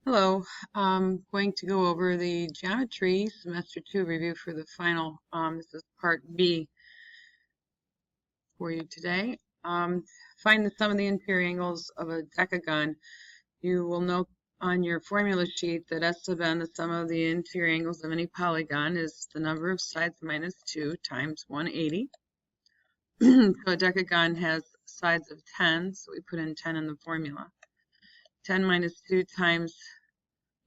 Hello, I'm going to go over the Geometry Semester 2 review for the final. This is Part B for you today. Find the sum of the interior angles of a decagon. You will note on your formula sheet that S sub n, the sum of the interior angles of any polygon, is the number of sides minus 2 times 180. So a decagon has sides of 10, so we put in 10 in the formula. 10 minus 2 times,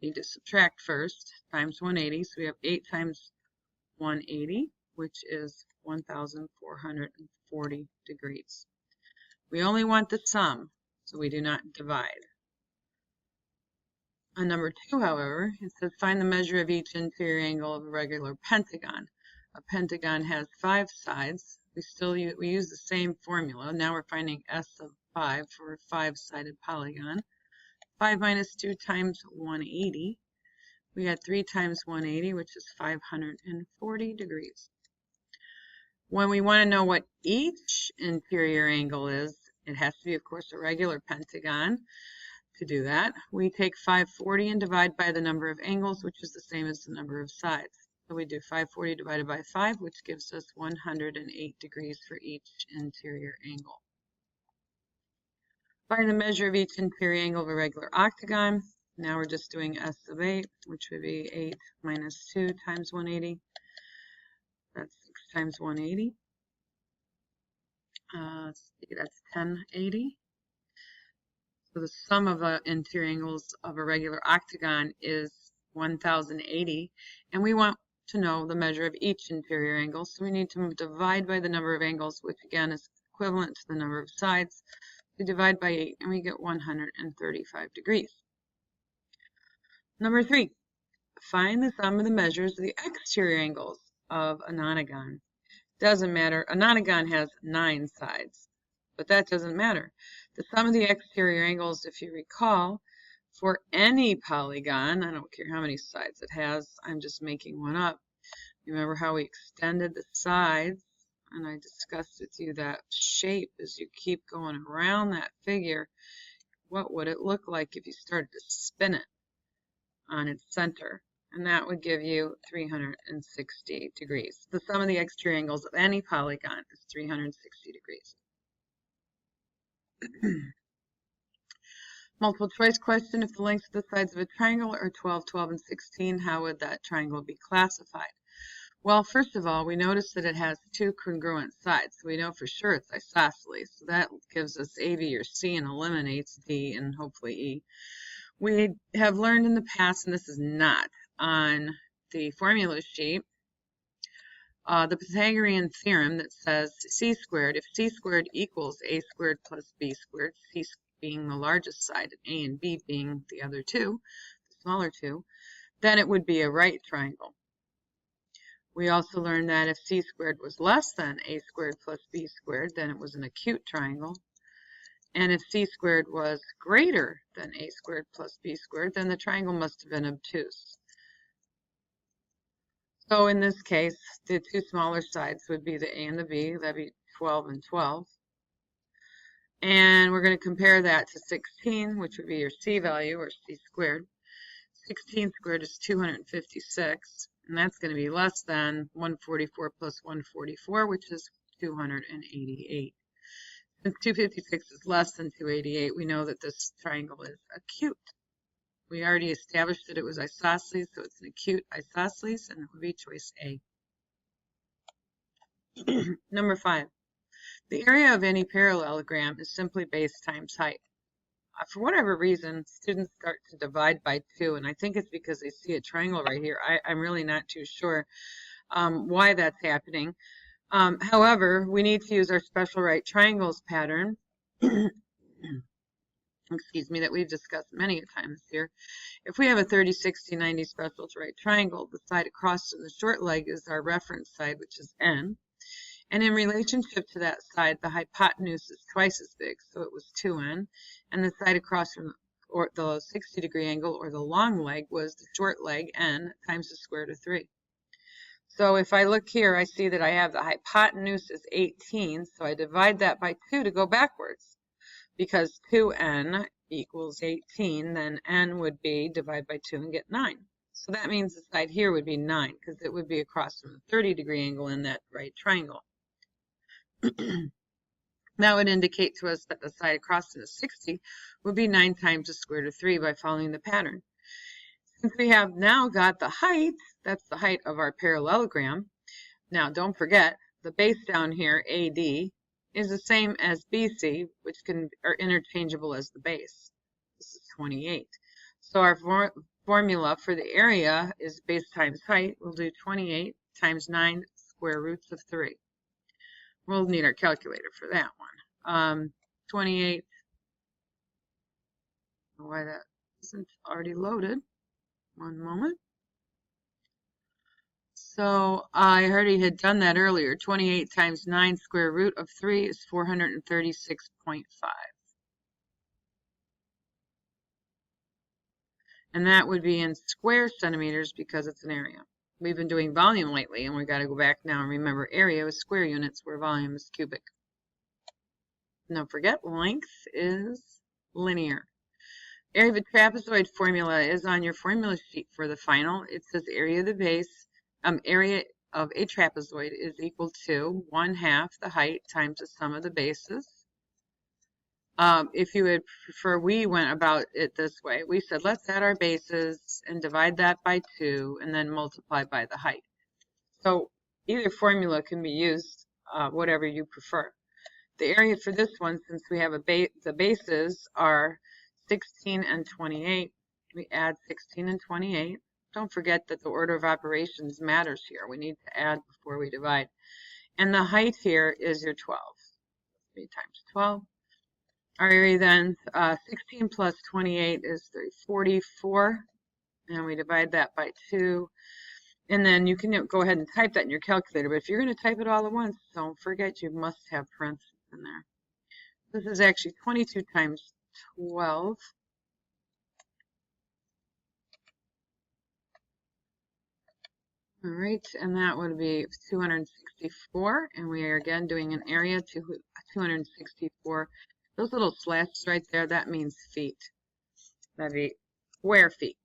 need to subtract first, times 180. So we have 8 times 180, which is 1,440 degrees. We only want the sum, so we do not divide. On number 2, however, it says find the measure of each interior angle of a regular pentagon. A pentagon has 5 sides. We use the same formula. Now we're finding S of 5 for a 5-sided polygon. 5 minus 2 times 180. We got 3 times 180, which is 540 degrees. When we want to know what each interior angle is, it has to be, of course, a regular pentagon. To do that, we take 540 and divide by the number of angles, which is the same as the number of sides. So we do 540 divided by 5, which gives us 108 degrees for each interior angle. Find the measure of each interior angle of a regular octagon. Now we're just doing S of 8, which would be 8 minus 2 times 180. That's 6 times 180. That's 1080. So the sum of the interior angles of a regular octagon is 1080. And we want to know the measure of each interior angle. So we need to divide by the number of angles, which again is equivalent to the number of sides. We divide by 8 and we get 135 degrees. Number 3, find the sum of the measures of the exterior angles of a nonagon. Doesn't matter. A nonagon has 9 sides, but that doesn't matter. The sum of the exterior angles, if you recall, for any polygon, I don't care how many sides it has, I'm just making one up. Remember how we extended the sides, and I discussed with you that shape as you keep going around that figure. What would it look like if you started to spin it on its center? And that would give you 360 degrees. The sum of the exterior angles of any polygon is 360 degrees. Multiple choice question, if the lengths of the sides of a triangle are 12, 12, and 16, how would that triangle be classified? Well, first of all, we notice that it has 2 congruent sides. So we know for sure it's isosceles. So that gives us A, B, or C and eliminates D and hopefully E. We have learned in the past, and this is not on the formula sheet, the Pythagorean theorem that says c squared, if c squared equals a squared plus b squared, c being the largest side and a and b being the other two, the smaller two, then it would be a right triangle. We also learned that if c squared was less than a squared plus b squared, then it was an acute triangle. And if c squared was greater than a squared plus b squared, then the triangle must have been obtuse. So in this case, the 2 smaller sides would be the a and the b. That'd be 12 and 12. And we're going to compare that to 16, which would be your c value, or c squared. 16 squared is 256, and that's going to be less than 144 plus 144, which is 288. Since 256 is less than 288, we know that this triangle is acute. We already established that it was isosceles, so it's an acute isosceles, and it would be choice A. Number 5. The area of any parallelogram is simply base times height. For whatever reason, students start to divide by 2, and I think it's because they see a triangle right here. I'm really not too sure why that's happening. However, we need to use our special right triangles pattern, excuse me, that we've discussed many times here. If we have a 30, 60, 90 special right triangle, the side across from the short leg is our reference side, which is n. And in relationship to that side, the hypotenuse is twice as big, so it was 2n. And the side across from the 60-degree angle, or the long leg, was the short leg, n, times the square root of 3. So if I look here, I see that I have the hypotenuse is 18, so I divide that by 2 to go backwards, because 2n equals 18, then n would be divide by 2 and get 9. So that means the side here would be 9 because it would be across from the 30-degree angle in that right triangle. That would indicate to us that the side across from the 60 would be 9 times the square root of 3 by following the pattern. Since we have now got the height, that's the height of our parallelogram. Now don't forget, the base down here, AD, is the same as BC, which are interchangeable as the base. This is 28. So our formula for the area is base times height. We'll do 28 times 9 square roots of 3. We'll need our calculator for that one. 28. Why that isn't already loaded. One moment. So I already had done that earlier. 28 times 9 square root of 3 is 436.5. And that would be in square centimeters because it's an area. We've been doing volume lately, and we've got to go back now and remember area is square units where volume is cubic. Don't forget, length is linear. Area of a trapezoid formula is on your formula sheet for the final. It says area of the base, area of a trapezoid is equal to 1/2 the height times the sum of the bases. If you would prefer, we went about it this way. We said, let's add our bases and divide that by 2 and then multiply by the height. So either formula can be used, whatever you prefer. The area for this one, since we have the bases are 16 and 28, we add 16 and 28. Don't forget that the order of operations matters here. We need to add before we divide. And the height here is your 12. 3 times 12. Our area then, 16 plus 28 is 44, and we divide that by 2. And then you can go ahead and type that in your calculator, but if you're going to type it all at once, don't forget you must have parentheses in there. This is actually 22 times 12. All right, and that would be 264, and we are again doing an area to 264. Those little slashes right there, that means feet. That'd be square feet.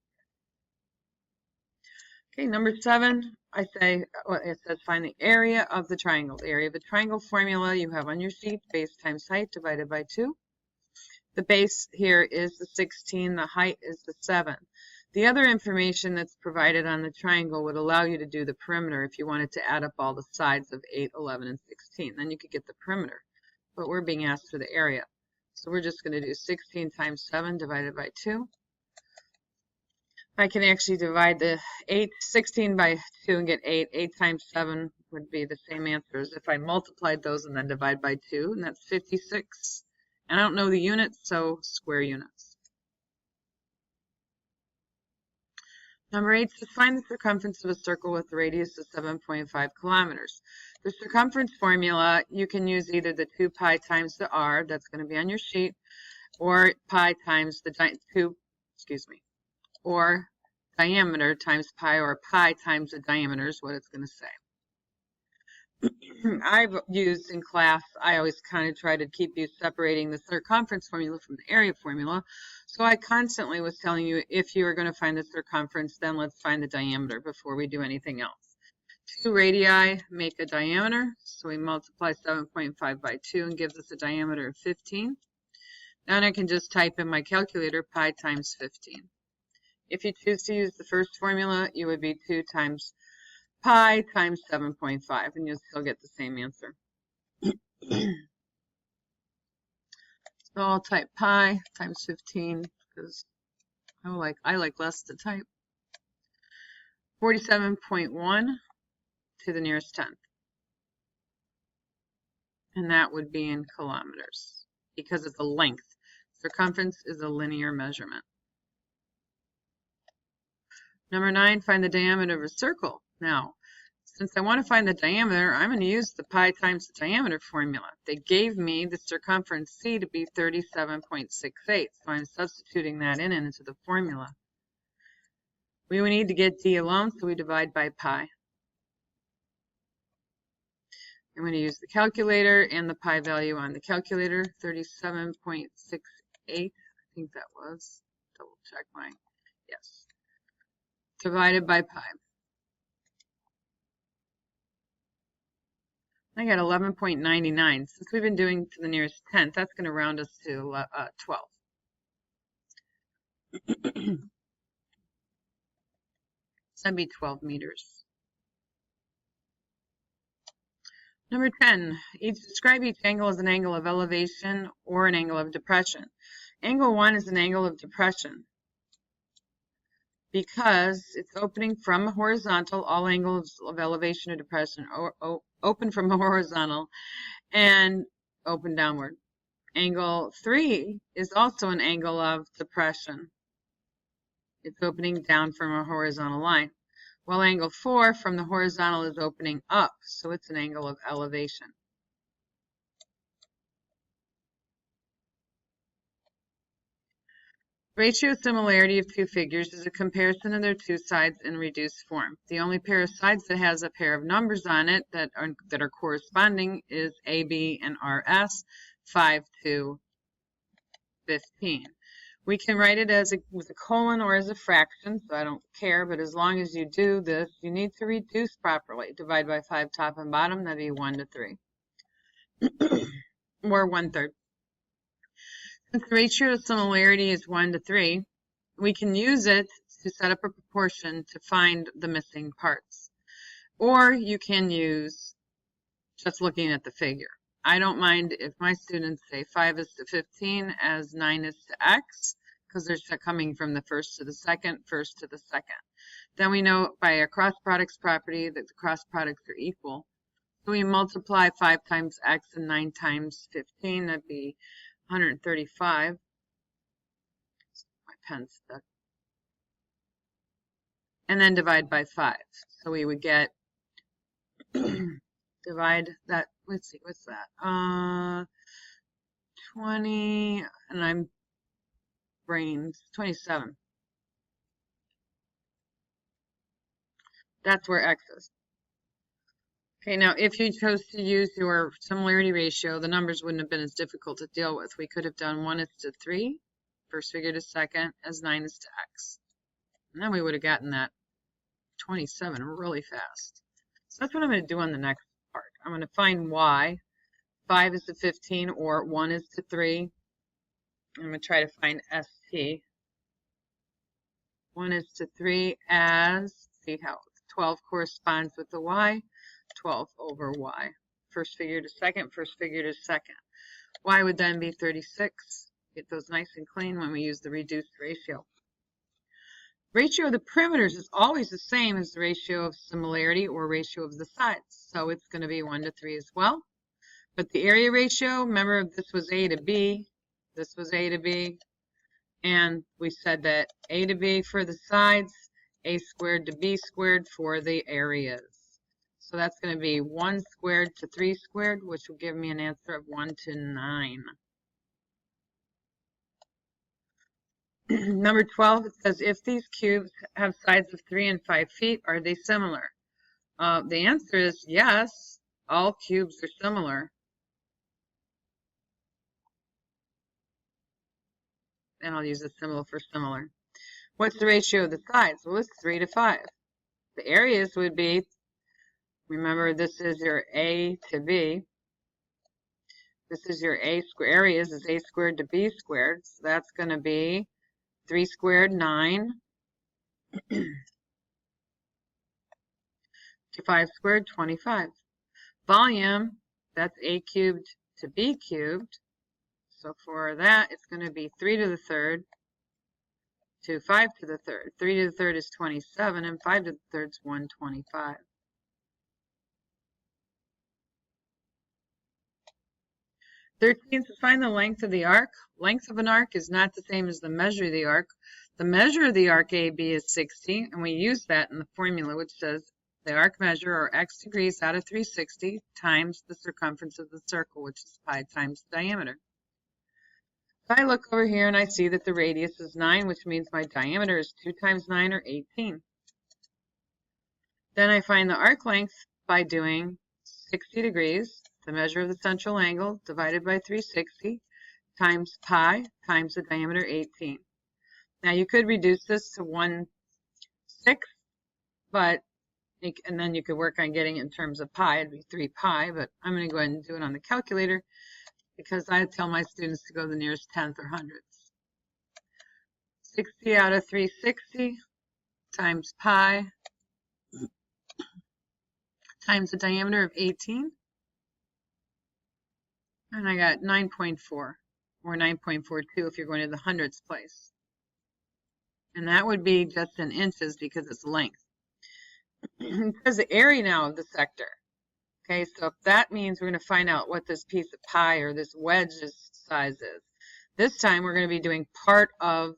Okay, number 7, I say, well, it says find the area of the triangle. The area of a triangle formula you have on your sheet, base times height divided by 2. The base here is the 16, the height is the 7. The other information that's provided on the triangle would allow you to do the perimeter if you wanted to add up all the sides of 8, 11, and 16. Then you could get the perimeter. But we're being asked for the area. So we're just going to do 16 times 7 divided by 2. I can actually divide the 16 by 2 and get 8. 8 times 7 would be the same answer as if I multiplied those and then divide by 2, and that's 56. And I don't know the units, so square units. Number 8 says find the circumference of a circle with a radius of 7.5 kilometers. The circumference formula, you can use either the 2 pi times the r, that's going to be on your sheet, or pi times the or diameter times pi, or pi times the diameter is what it's going to say. I've used in class, I always kind of try to keep you separating the circumference formula from the area formula. So I constantly was telling you, if you are going to find the circumference, then let's find the diameter before we do anything else. 2 radii make a diameter, so we multiply 7.5 by 2 and gives us a diameter of 15. Then I can just type in my calculator pi times 15. If you choose to use the first formula, you would be 2 times pi times 7.5, and you'll still get the same answer. So I'll type pi times 15 because I like less to type. 47.1 to the nearest tenth. And that would be in kilometers because it's a length. Circumference is a linear measurement. Number 9, find the diameter of a circle. Now, since I want to find the diameter, I'm going to use the pi times the diameter formula. They gave me the circumference C to be 37.68, so I'm substituting that into the formula. We would need to get D alone, so we divide by pi. I'm going to use the calculator and the pi value on the calculator, 37.68. I think think that was. Double check my, yes. Divided by pi. I got 11.99. Since we've been doing to the nearest tenth, that's going to round us to 12. So that'd be 12 meters. Number 10, describe each angle as an angle of elevation or an angle of depression. Angle 1 is an angle of depression because it's opening from a horizontal. All angles of elevation or depression open from a horizontal and open downward. Angle 3 is also an angle of depression. It's opening down from a horizontal line. While angle 4 from the horizontal is opening up, so it's an angle of elevation. Ratio similarity of two figures is a comparison of their two sides in reduced form. The only pair of sides that has a pair of numbers on it that are corresponding is AB and RS, 5 to 15. We can write it as with a colon or as a fraction, so I don't care, but as long as you do this, you need to reduce properly. Divide by 5 top and bottom, that'd be 1 to 3. Or 1/3. Since the ratio of similarity is 1 to 3, we can use it to set up a proportion to find the missing parts. Or you can use just looking at the figure. I don't mind if my students say 5 is to 15 as 9 is to x, because they're coming from the first to the second, first to the second. Then we know by a cross products property that the cross products are equal. So we multiply 5 times x and 9 times 15, that'd be 135. My pen's stuck. And then divide by 5. So we would get divide that, let's see, what's that? 20, and I'm brains, 27. That's where x is. Okay, now if you chose to use your similarity ratio, the numbers wouldn't have been as difficult to deal with. We could have done 1 is to 3, first figure to second, as 9 is to x. And then we would have gotten that 27 really fast. So that's what I'm going to do on the next part. I'm going to find y. 5 is to 15, or 1 is to 3. I'm going to try to find st. 1 is to 3 as, see how 12 corresponds with the y. 12 over y. First figure to second, first figure to second. Y would then be 36. Get those nice and clean when we use the reduced ratio. Ratio of the perimeters is always the same as the ratio of similarity or ratio of the sides. So it's going to be 1 to 3 as well. But the area ratio, remember this was A to B, this was A to B, and we said that A to B for the sides, A squared to B squared for the areas. So that's going to be 1 squared to 3 squared, which will give me an answer of 1 to 9. Number 12, it says, if these cubes have sides of 3 and 5 feet, are they similar? The answer is yes, all cubes are similar. And I'll use a symbol for similar. What's the ratio of the sides? Well, it's 3 to 5. The areas would be, remember, this is your A to B. This is your A squared. Areas is A squared to B squared. So that's going to be 3 squared, 9. To 5 squared, 25. Volume, that's A cubed to B cubed. So for that, it's going to be 3 to the third to 5 to the third. 3 to the third is 27, and 5 to the third is 125. To find the length of the arc. Length of an arc is not the same as the measure of the arc. The measure of the arc AB is 60, and we use that in the formula, which says the arc measure, or x degrees out of 360, times the circumference of the circle, which is pi times the diameter. If I look over here and I see that the radius is 9, which means my diameter is 2 times 9, or 18. Then I find the arc length by doing 60 degrees, the measure of the central angle, divided by 360, times pi times the diameter 18. Now you could reduce this to 1/6, but and then you could work on getting it in terms of pi. It'd be 3 pi, but I'm going to go ahead and do it on the calculator because I tell my students to go to the nearest tenth or hundredths. 60 out of 360 times pi times the diameter of 18. And I got 9.4, or 9.42 if you're going to the hundredths place. And that would be just in inches because it's length. It says the area now of the sector. Okay, so if that means we're going to find out what this piece of pi or this wedge's size is. This time we're going to be doing part of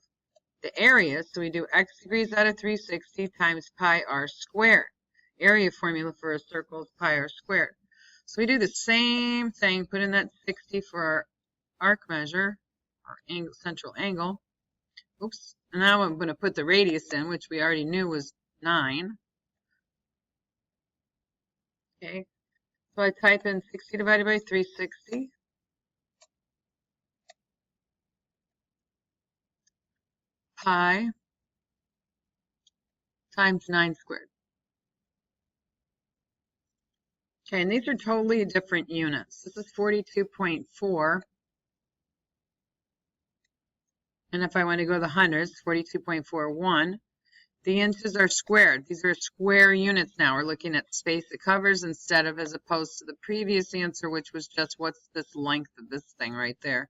the area. So we do x degrees out of 360 times pi r squared. Area formula for a circle is pi r squared. So we do the same thing, put in that 60 for our arc measure, our angle, central angle. Oops. And now I'm going to put the radius in, which we already knew was 9. Okay. So I type in 60 divided by 360. Pi times 9 squared. Okay, and these are totally different units. This is 42.4. And if I want to go to the hundreds, 42.41. The inches are squared. These are square units now. We're looking at space it covers instead of as opposed to the previous answer, which was just what's this length of this thing right there.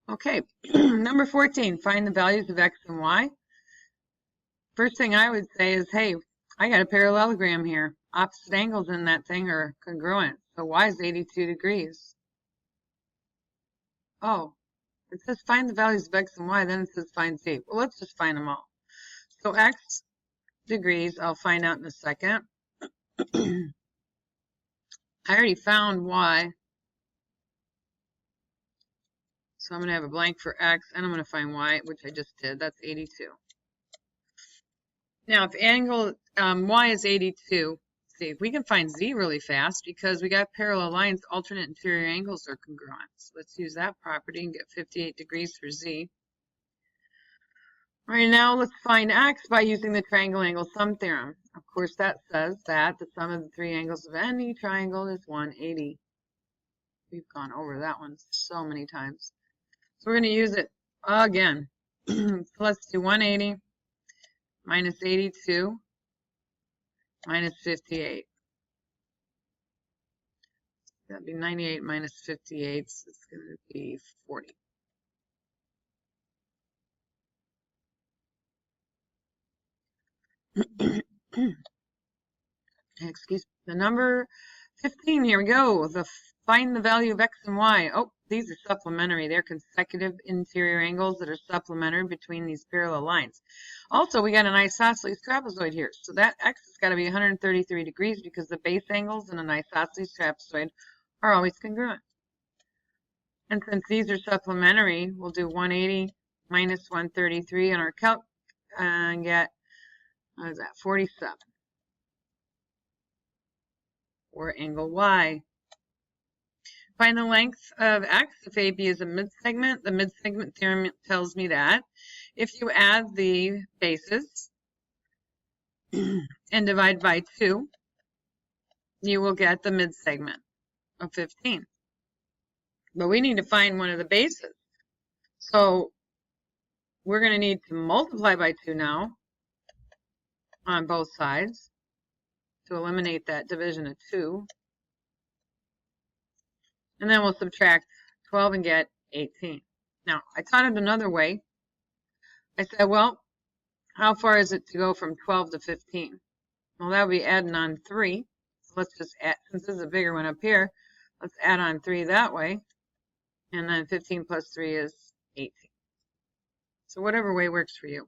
Okay, number 14, find the values of x and y. First thing I would say is, hey, I got a parallelogram here. Opposite angles in that thing are congruent. So y is 82 degrees. Oh, it says find the values of x and y, then it says find z. Well, let's just find them all. So x degrees, I'll find out in a second. I already found y. So I'm going to have a blank for x, and I'm going to find y, which I just did. That's 82. Now, if angle y is 82, see, we can find z really fast because we got parallel lines, alternate interior angles are congruent. So let's use that property and get 58 degrees for z. All right, now let's find x by using the triangle angle sum theorem. Of course, that says that the sum of the three angles of any triangle is 180. We've gone over that one so many times. So we're going to use it again. So let's do 180 minus 82 minus 58. That'd be 98 minus 58, so it's going to be 40. Excuse me. The number 15, here we go. Find the value of x and y. Oh, these are supplementary. They're consecutive interior angles that are supplementary between these parallel lines. Also, we got an isosceles trapezoid here. So that x has got to be 133 degrees because the base angles in an isosceles trapezoid are always congruent. And since these are supplementary, we'll do 180 minus 133 on our calc and get, what is that, 47. Or angle y. Find the length of x if AB is a midsegment. The midsegment theorem tells me that if you add the bases and divide by 2, you will get the midsegment of 15. But we need to find one of the bases. So we're going to need to multiply by 2 now on both sides to eliminate that division of 2. And then we'll subtract 12 and get 18. Now, I taught it another way. I said, well, how far is it to go from 12 to 15? Well, that would be adding on 3. So let's just add, since this is a bigger one up here, let's add on 3 that way. And then 15 plus 3 is 18. So whatever way works for you.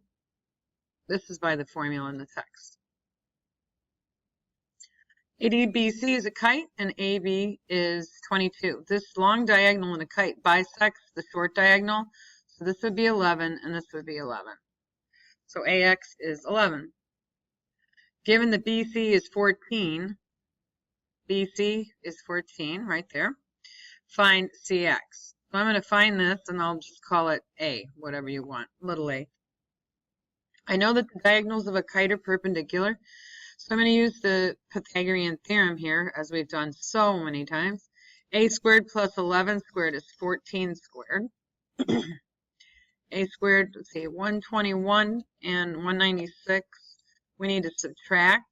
This is by the formula in the text. ADBC is a kite and AB is 22. This long diagonal in a kite bisects the short diagonal. So this would be 11 and this would be 11. So AX is 11. Given that BC is 14, BC is 14 right there. Find CX. So I'm going to find this, and I'll just call it A, whatever you want, little a. I know that the diagonals of a kite are perpendicular, so I'm going to use the Pythagorean theorem here, as we've done so many times. A squared plus 11 squared is 14 squared. A squared, let's see, 121 and 196. We need to subtract.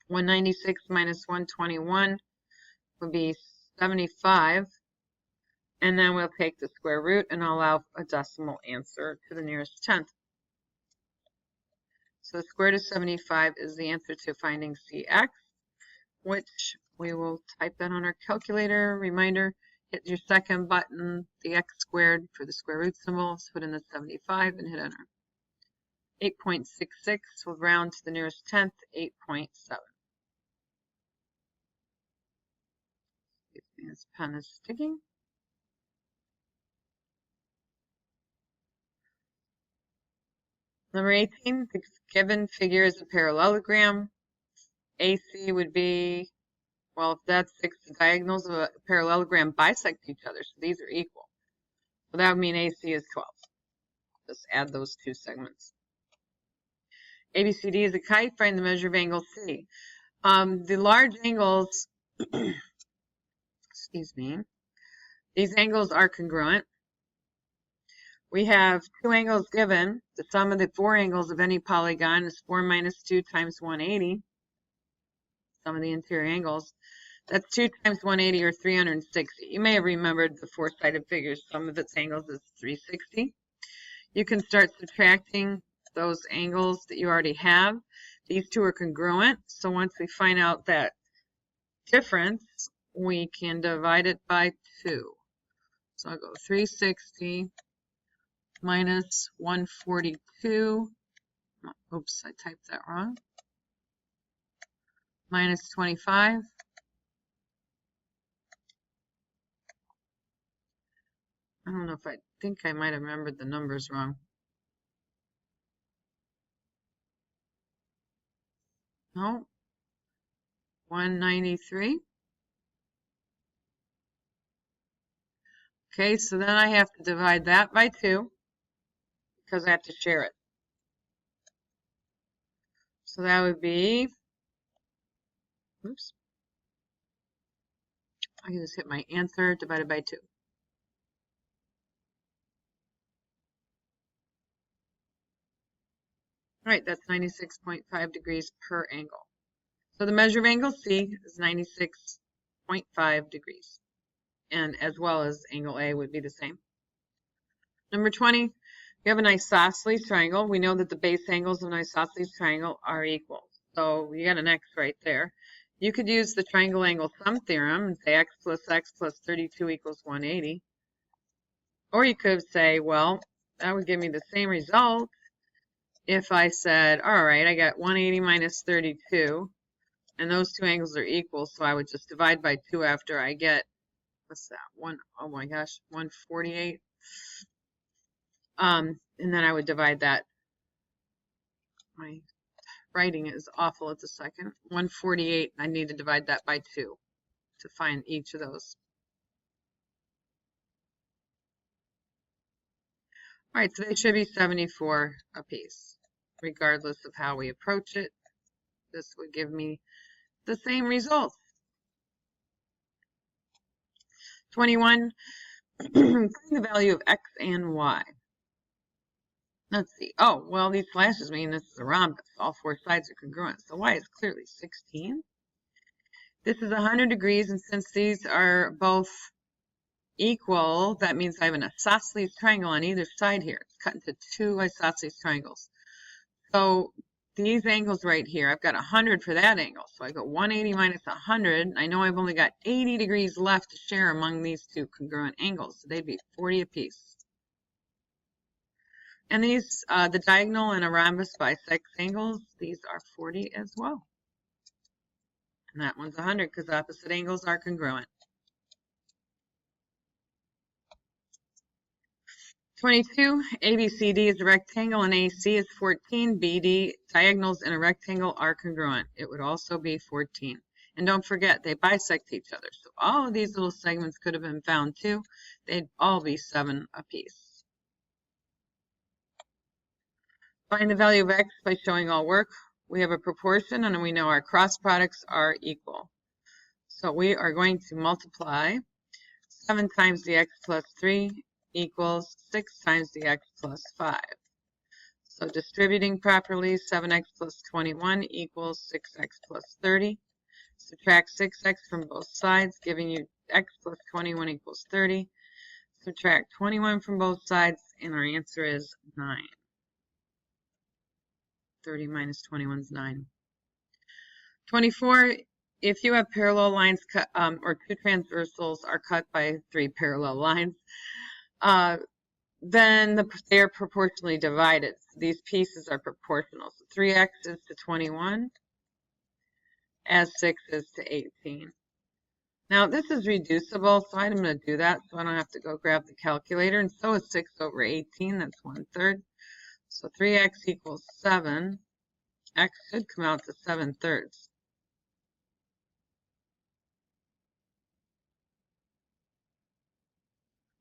196 minus 121 would be 75. And then we'll take the square root and allow a decimal answer to the nearest tenth. So the square root of 75 is the answer to finding CX, which we will type that on our calculator. Reminder, hit your second button, the x squared for the square root symbol, put in the 75 and hit enter. 8.66 will round to the nearest tenth, 8.7. This pen is sticking. Number 18, the given figure is a parallelogram. AC would be, well, if that's 6, the diagonals of a parallelogram bisect each other, so these are equal. So that would mean AC is 12. Just add those two segments. ABCD is a kite, find the measure of angle C. The large angles, excuse me, these angles are congruent. We have two angles given. The sum of the four angles of any polygon is 4 minus 2 times 180. Sum of the interior angles. That's 2 times 180 or 360. You may have remembered the four-sided figures. Sum of its angles is 360. You can start subtracting those angles that you already have. These two are congruent. So once we find out that difference, we can divide it by 2. So I'll go 360 minus 142, oops, I typed that wrong, minus 25. I don't know if I think I might have remembered the numbers wrong. No, 193. Okay, so then I have to divide that by 2 because I have to share it. So that would be, oops, I can just hit my answer divided by 2. All right, that's 96.5 degrees per angle. So the measure of angle C is 96.5 degrees. And as well as angle A would be the same. Number 20, we have an isosceles triangle. We know that the base angles of an isosceles triangle are equal. So you got an X right there. You could use the triangle angle sum theorem and say x plus 32 equals 180. Or you could say, well, that would give me the same result if I said, all right, I got 180 minus 32, and those two angles are equal, so I would just divide by 2 after I get, what's that, oh my gosh, 148. And then I would divide that. My writing is awful at the second. 148, I need to divide that by 2 to find each of those. All right, so they should be 74 apiece. Regardless of how we approach it, this would give me the same result. 21, find the value of x and y. Let's see. Oh, well, these slashes mean this is a rhombus. All four sides are congruent. So y is clearly 16. This is 100 degrees, and since these are both equal, that means I have an isosceles triangle on either side here. It's cut into two isosceles triangles. So these angles right here, I've got 100 for that angle. So I go 180 minus 100. I know I've only got 80 degrees left to share among these two congruent angles. So they'd be 40 apiece. And these, the diagonal and a rhombus bisect angles, these are 40 as well. And that one's 100 because opposite angles are congruent. 22, ABCD is a rectangle and AC is 14. BD, diagonals in a rectangle are congruent. It would also be 14. And don't forget, they bisect each other. So all of these little segments could have been found too. They'd all be 7 apiece. Find the value of x by showing all work. We have a proportion and we know our cross products are equal. So we are going to multiply 7 times the x plus 3 equals 6 times the x plus 5. So distributing properly, 7x plus 21 equals 6x plus 30. Subtract 6x from both sides, giving you x plus 21 equals 30. Subtract 21 from both sides, and our answer is 9. 30 minus 21 is 9. 24, if you have parallel lines cut, or 2 transversals are cut by 3 parallel lines, then they are proportionally divided. So these pieces are proportional. So 3x is to 21, as 6 is to 18. Now this is reducible, so I'm going to do that so I don't have to go grab the calculator. And so is 6 over 18, that's 1/3. So 3x equals 7. X should come out to 7/3.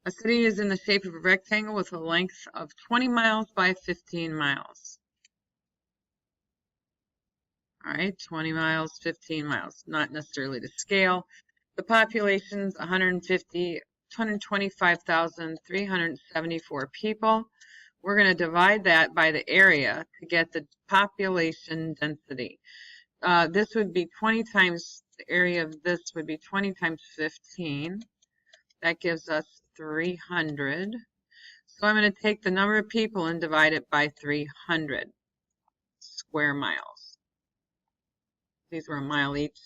A city is in the shape of a rectangle with a length of 20 miles by 15 miles. All right, 20 miles, 15 miles, not necessarily to scale. The population's 125,374 people. We're going to divide that by the area to get the population density. This would be 20 times, the area of this would be 20 times 15. That gives us 300. So I'm going to take the number of people and divide it by 300 square miles. These were a mile each.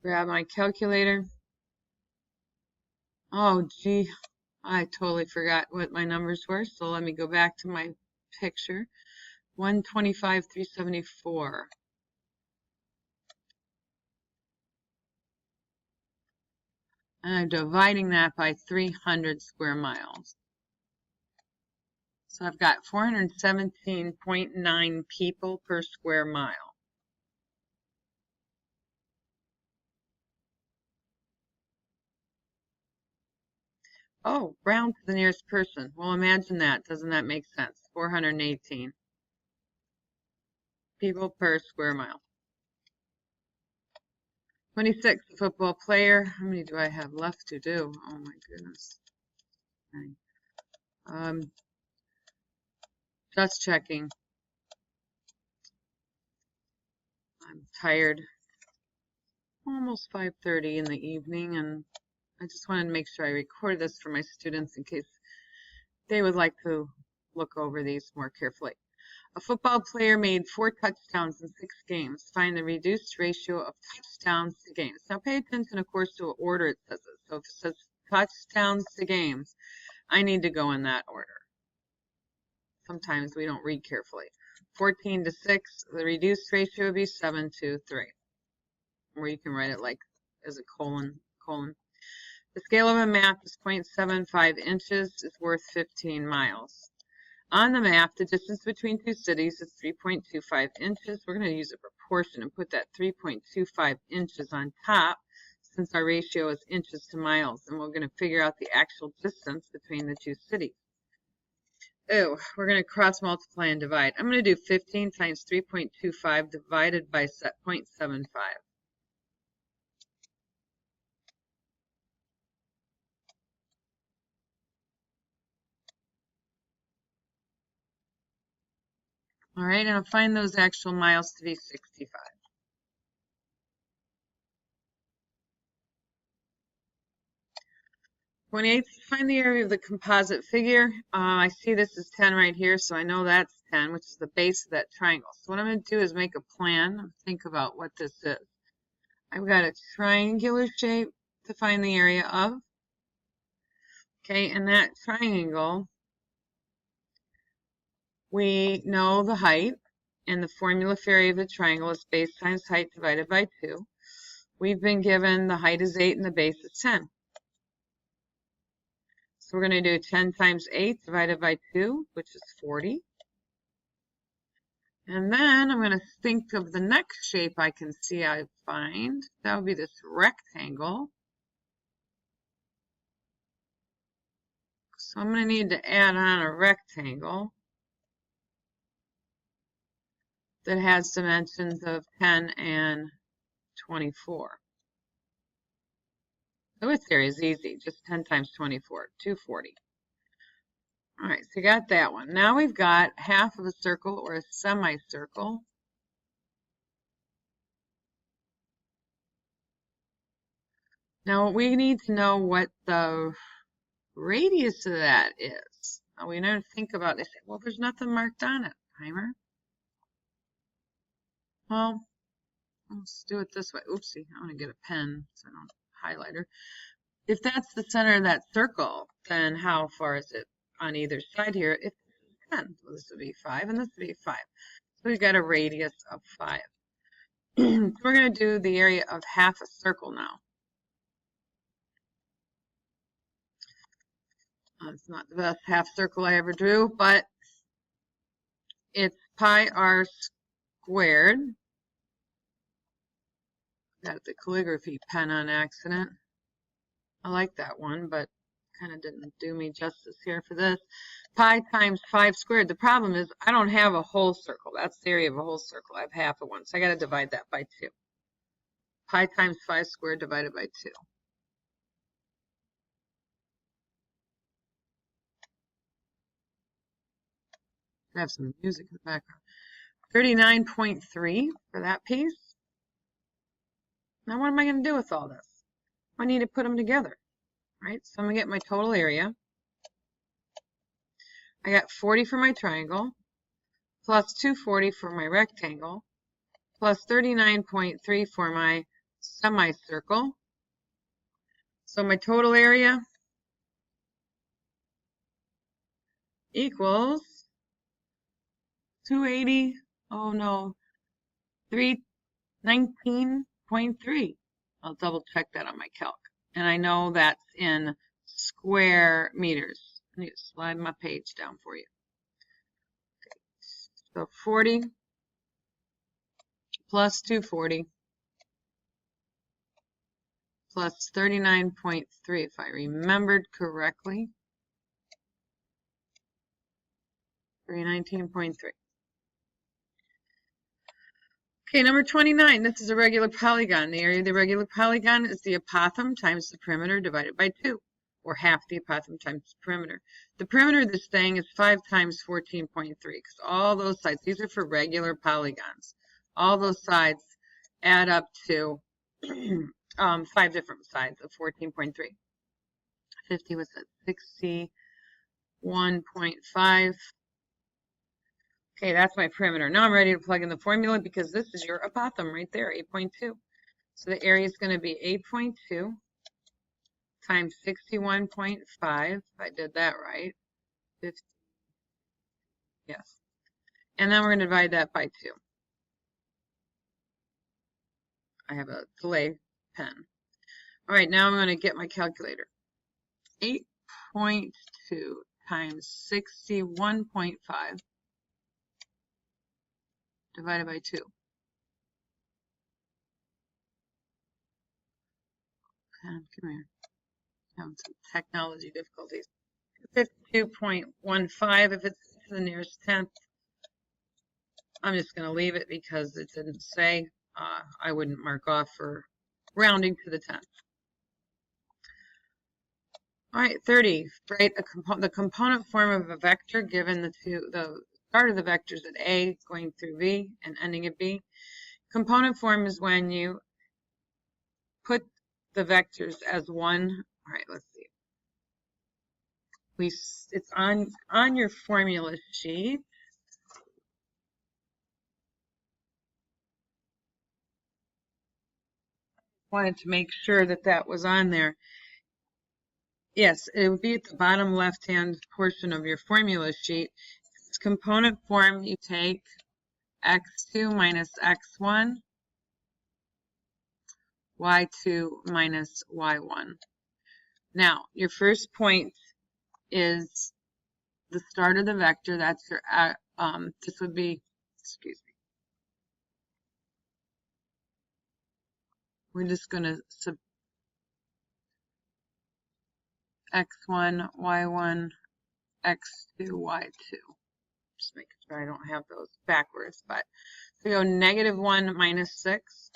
Grab my calculator. Oh, gee, I totally forgot what my numbers were. So let me go back to my picture. 125,374. And I'm dividing that by 300 square miles. So I've got 417.9 people per square mile. Oh, round to the nearest person. Well, imagine that. Doesn't that make sense? 418 people per square mile. 26, a football player. How many do I have left to do? Oh my goodness. Just checking. I'm tired. Almost 5:30 in the evening, and I just wanted to make sure I record this for my students in case they would like to look over these more carefully. A football player made 4 touchdowns in 6 games. Find the reduced ratio of touchdowns to games. Now pay attention, of course, to what order it says it. So if it says touchdowns to games, I need to go in that order. Sometimes we don't read carefully. 14 to 6, the reduced ratio would be 7 to 3. Or you can write it like as a colon. The scale of a map is 0.75 inches, is worth 15 miles. On the map, the distance between 2 cities is 3.25 inches. We're going to use a proportion and put that 3.25 inches on top since our ratio is inches to miles. And we're going to figure out the actual distance between the 2 cities. Oh, we're going to cross multiply and divide. I'm going to do 15 times 3.25 divided by 0.75. All right, and I'll find those actual miles to be 65. Find the area of the composite figure. I see this is 10 right here, so I know that's 10, which is the base of that triangle. So what I'm going to do is make a plan, think about what this is. I've got a triangular shape to find the area of. Okay, and that triangle, we know the height, and the formula for area of the triangle is base times height divided by 2. We've been given the height is 8 and the base is 10. So we're going to do 10 times 8 divided by 2, which is 40. And then I'm going to think of the next shape I can see I find. That would be this rectangle. So I'm going to need to add on a rectangle that has dimensions of 10 and 24. The width area is easy, just 10 times 24, 240. All right, so you got that one. Now we've got half of a circle or a semicircle. Now we need to know what the radius of that is. Now we never think about this. Well, there's nothing marked on it, timer. Well, let's do it this way. Oopsie, I want to get a pen so I don't highlighter. If that's the center of that circle, then how far is it on either side here? It's 10. So this would be 5 and this would be 5. So we've got a radius of 5. We're going to do the area of half a circle now. It's not the best half circle I ever drew, but it's pi r squared. Got the calligraphy pen on accident. I like that one, but kind of didn't do me justice here for this. Pi times 5 squared. The problem is I don't have a whole circle. That's the area of a whole circle. I have half of one, so I got to divide that by 2. Pi times 5 squared divided by 2. I have some music in the background. 39.3 for that piece. Now what am I going to do with all this? I need to put them together, right? So I'm going to get my total area. I got 40 for my triangle, plus 240 for my rectangle, plus 39.3 for my semicircle. So my total area equals 280, oh no, 319.3. I'll double check that on my calc. And I know that's in square meters. I need to slide my page down for you. Okay. So 40 plus 240 plus 39.3, if I remembered correctly. 319.3. Okay, number 29, this is a regular polygon. The area of the regular polygon is the apothem times the perimeter divided by 2, or half the apothem times the perimeter. The perimeter of this thing is 5 times 14.3, because all those sides, these are for regular polygons. All those sides add up to 5 different sides of 14.3. 50 was at 61.5. Okay, that's my perimeter. Now I'm ready to plug in the formula because this is your apothem right there, 8.2. So the area is going to be 8.2 times 61.5, if I did that right. 50, yes. And then we're going to divide that by 2. I have a delay pen. All right, now I'm going to get my calculator. 8.2 times 61.5 divided by 2. Come here. Having some technology difficulties. 52.15, if it's to the nearest tenth. I'm just going to leave it because it didn't say. I wouldn't mark off for rounding to the tenth. All right, 30. Write the component form of a vector given the start of the vectors at A going through B and ending at B. Component form is when you put the vectors as one. All right, let's see. It's on your formula sheet. Wanted to make sure that that was on there. Yes, it would be at the bottom left-hand portion of your formula sheet. It's component form. You take x2 minus x1, y2 minus y1. Now, your first point is the start of the vector. That's your, this would be excuse me. We're just going to sub x1, y1, x2, y2. Just making sure I don't have those backwards. But so we go -1 minus 6.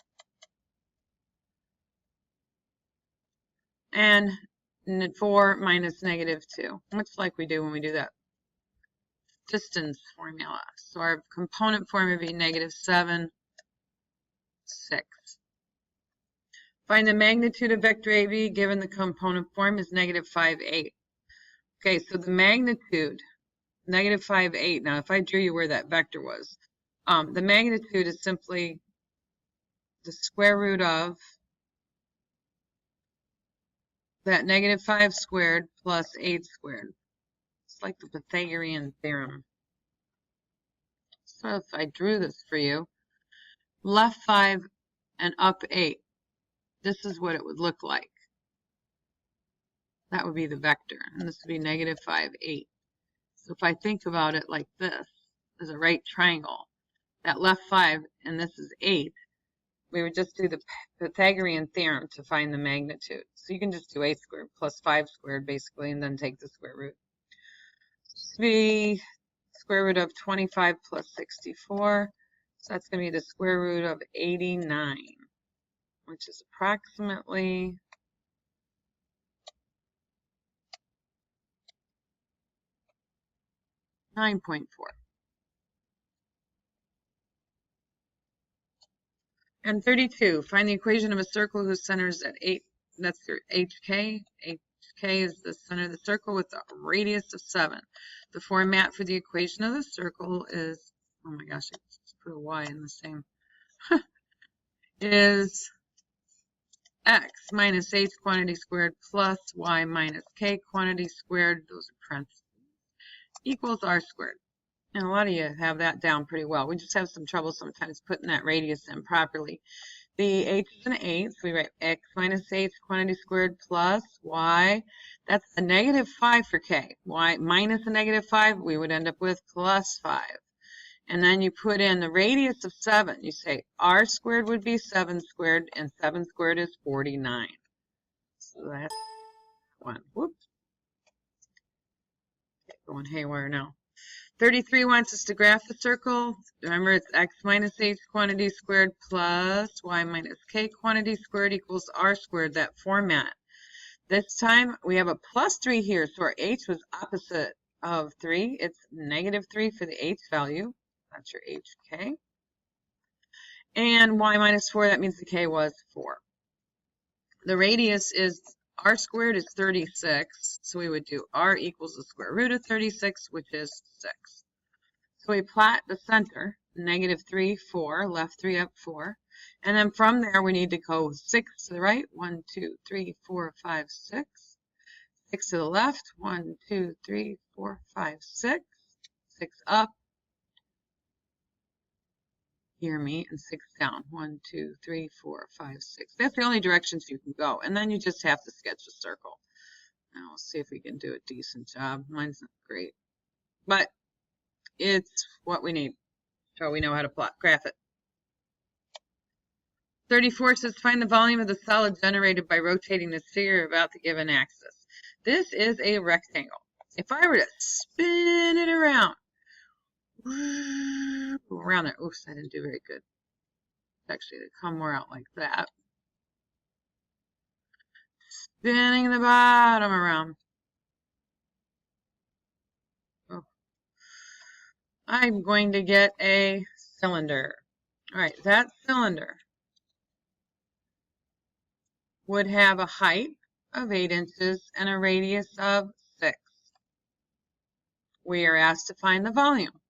And 4 minus -2, much like we do when we do that distance formula. So our component form would be -7, 6. Find the magnitude of vector AB given the component form is -5, 8. Okay, so the magnitude, -5, 8. Now, if I drew you where that vector was, the magnitude is simply the square root of that -5 squared plus 8 squared. It's like the Pythagorean theorem. So if I drew this for you, left 5 and up 8, this is what it would look like. That would be the vector, and this would be -5, 8. So if I think about it like this, as a right triangle, that left 5 and this is 8, we would just do the Pythagorean theorem to find the magnitude. So you can just do 8 squared plus 5 squared basically, and then take the square root. This would be square root of 25 plus 64. So that's going to be the square root of 89, which is approximately 9.4. And 32, find the equation of a circle whose center is at 8. That's your HK. HK is the center of the circle with a radius of 7. The format for the equation of the circle is, oh my gosh, I just put a Y in the same, is x minus h quantity squared plus y minus k quantity squared, those are parentheses, equals r squared. And a lot of you have that down pretty well. We just have some trouble sometimes putting that radius in properly. The h is an 8, so we write x minus h quantity squared plus y. That's a -5 for k. Y minus a -5, we would end up with plus 5. And then you put in the radius of 7. You say r squared would be 7 squared, and 7 squared is 49. So that's one. Whoops. Okay, going haywire now. 33 wants us to graph the circle. Remember, it's x minus h quantity squared plus y minus k quantity squared equals r squared, that format. This time, we have a plus 3 here, so our h was opposite of 3. It's -3 for the h value. That's your hk. And y minus 4, that means the k was 4. The radius is r squared is 36, so we would do r equals the square root of 36, which is 6. So we plot the center, -3, 4, left 3 up 4. And then from there, we need to go 6 to the right, 1, 2, 3, 4, 5, 6. 6 to the left, 1, 2, 3, 4, 5, 6. 6 up, hear me, and 6 down, 1, 2, 3, 4, 5, 6. That's the only directions you can go. And then you just have to sketch a circle. Now we'll see if we can do a decent job. Mine's not great, but it's what we need. So we know how to graph it. 34 says find the volume of the solid generated by rotating the sphere about the given axis. This is a rectangle. If I were to spin it around there, oops, I didn't do very good. Actually, they come more out like that. Spinning the bottom around. Oh. I'm going to get a cylinder. All right, that cylinder would have a height of 8 inches and a radius of 6. We are asked to find the volume.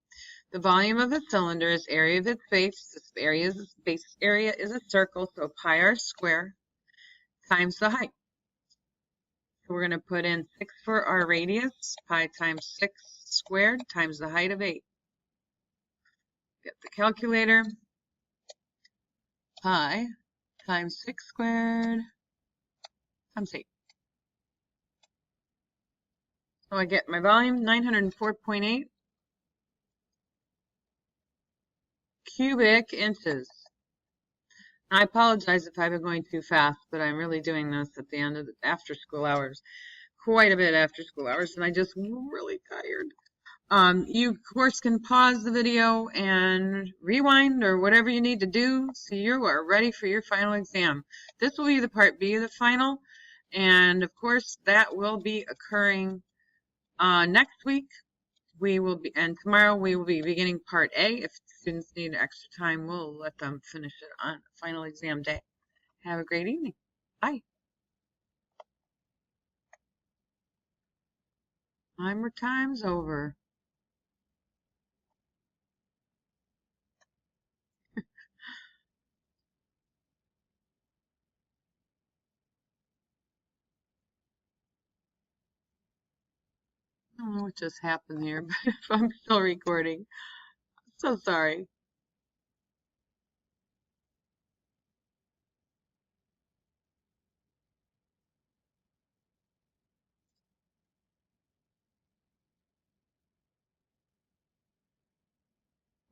The volume of a cylinder is area of its base. This base area is a circle, so pi r squared times the height. So we're going to put in 6 for our radius, pi times 6 squared times the height of 8. Get the calculator. Pi times 6 squared times 8. So I get my volume, 904.8. cubic inches. I apologize if I've been going too fast, but I'm really doing this at the end of the after school hours, quite a bit after school hours, and I just really tired. You of course can pause the video and rewind or whatever you need to do so you are ready for your final exam. This will be the part B of the final, and of course that will be occurring next week. And tomorrow we will be beginning part A. If students need extra time, we'll let them finish it on final exam day. Have a great evening. Bye. Time's over. I don't know what just happened here, but if I'm still recording, so sorry.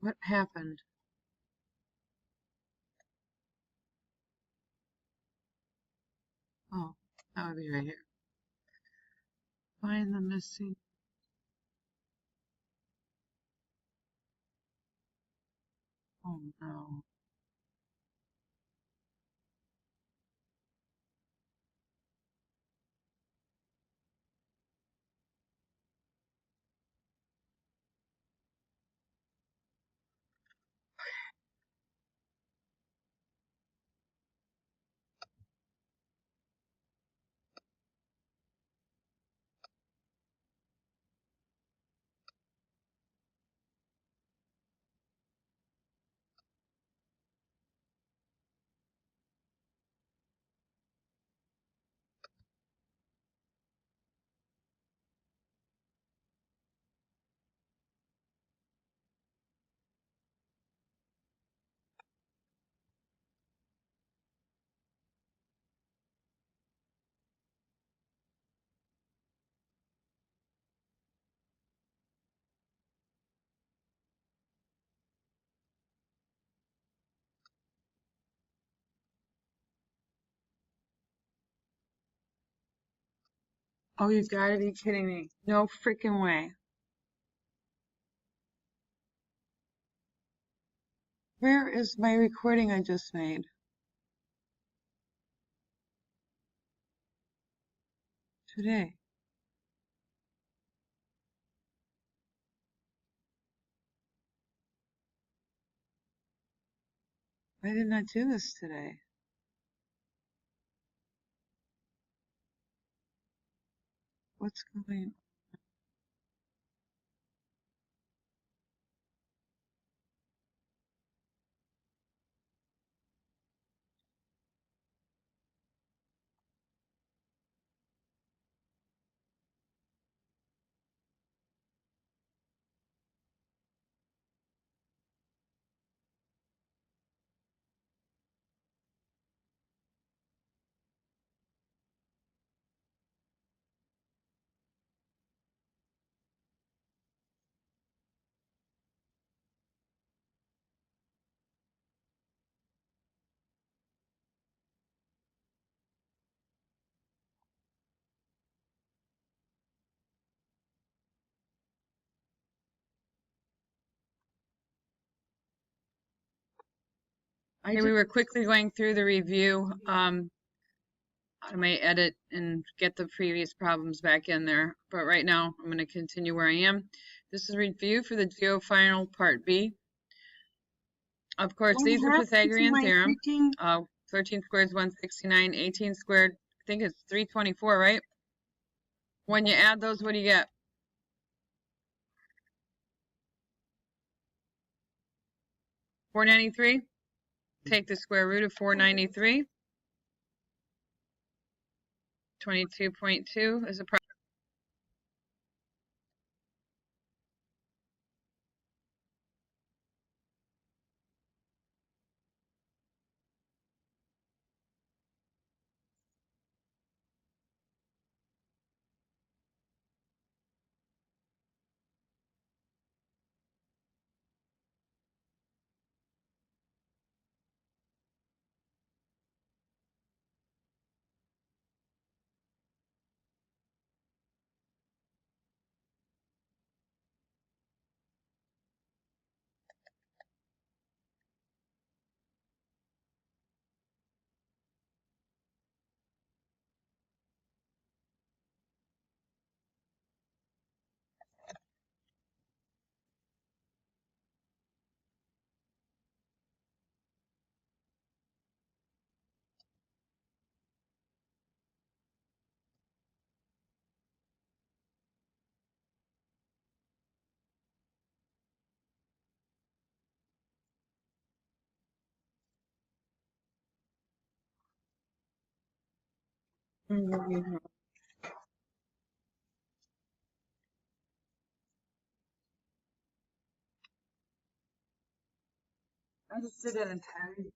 What happened? Oh, that would be right here. Find the missing. Oh no. Oh, you gotta be kidding me. No freaking way. Where is my recording I just made? Today. Why didn't I do this today? What's going on? We were quickly going through the review. I may edit and get the previous problems back in there, but right now I'm going to continue where I am. This is review for the Geo final part B. Of course, these are Pythagorean theorem. 13 squared is 169, 18 squared, I think it's 324, right? When you add those, what do you get? 493. Take the square root of 493. 22.2 is a problem. Mhm. I just did it entirely.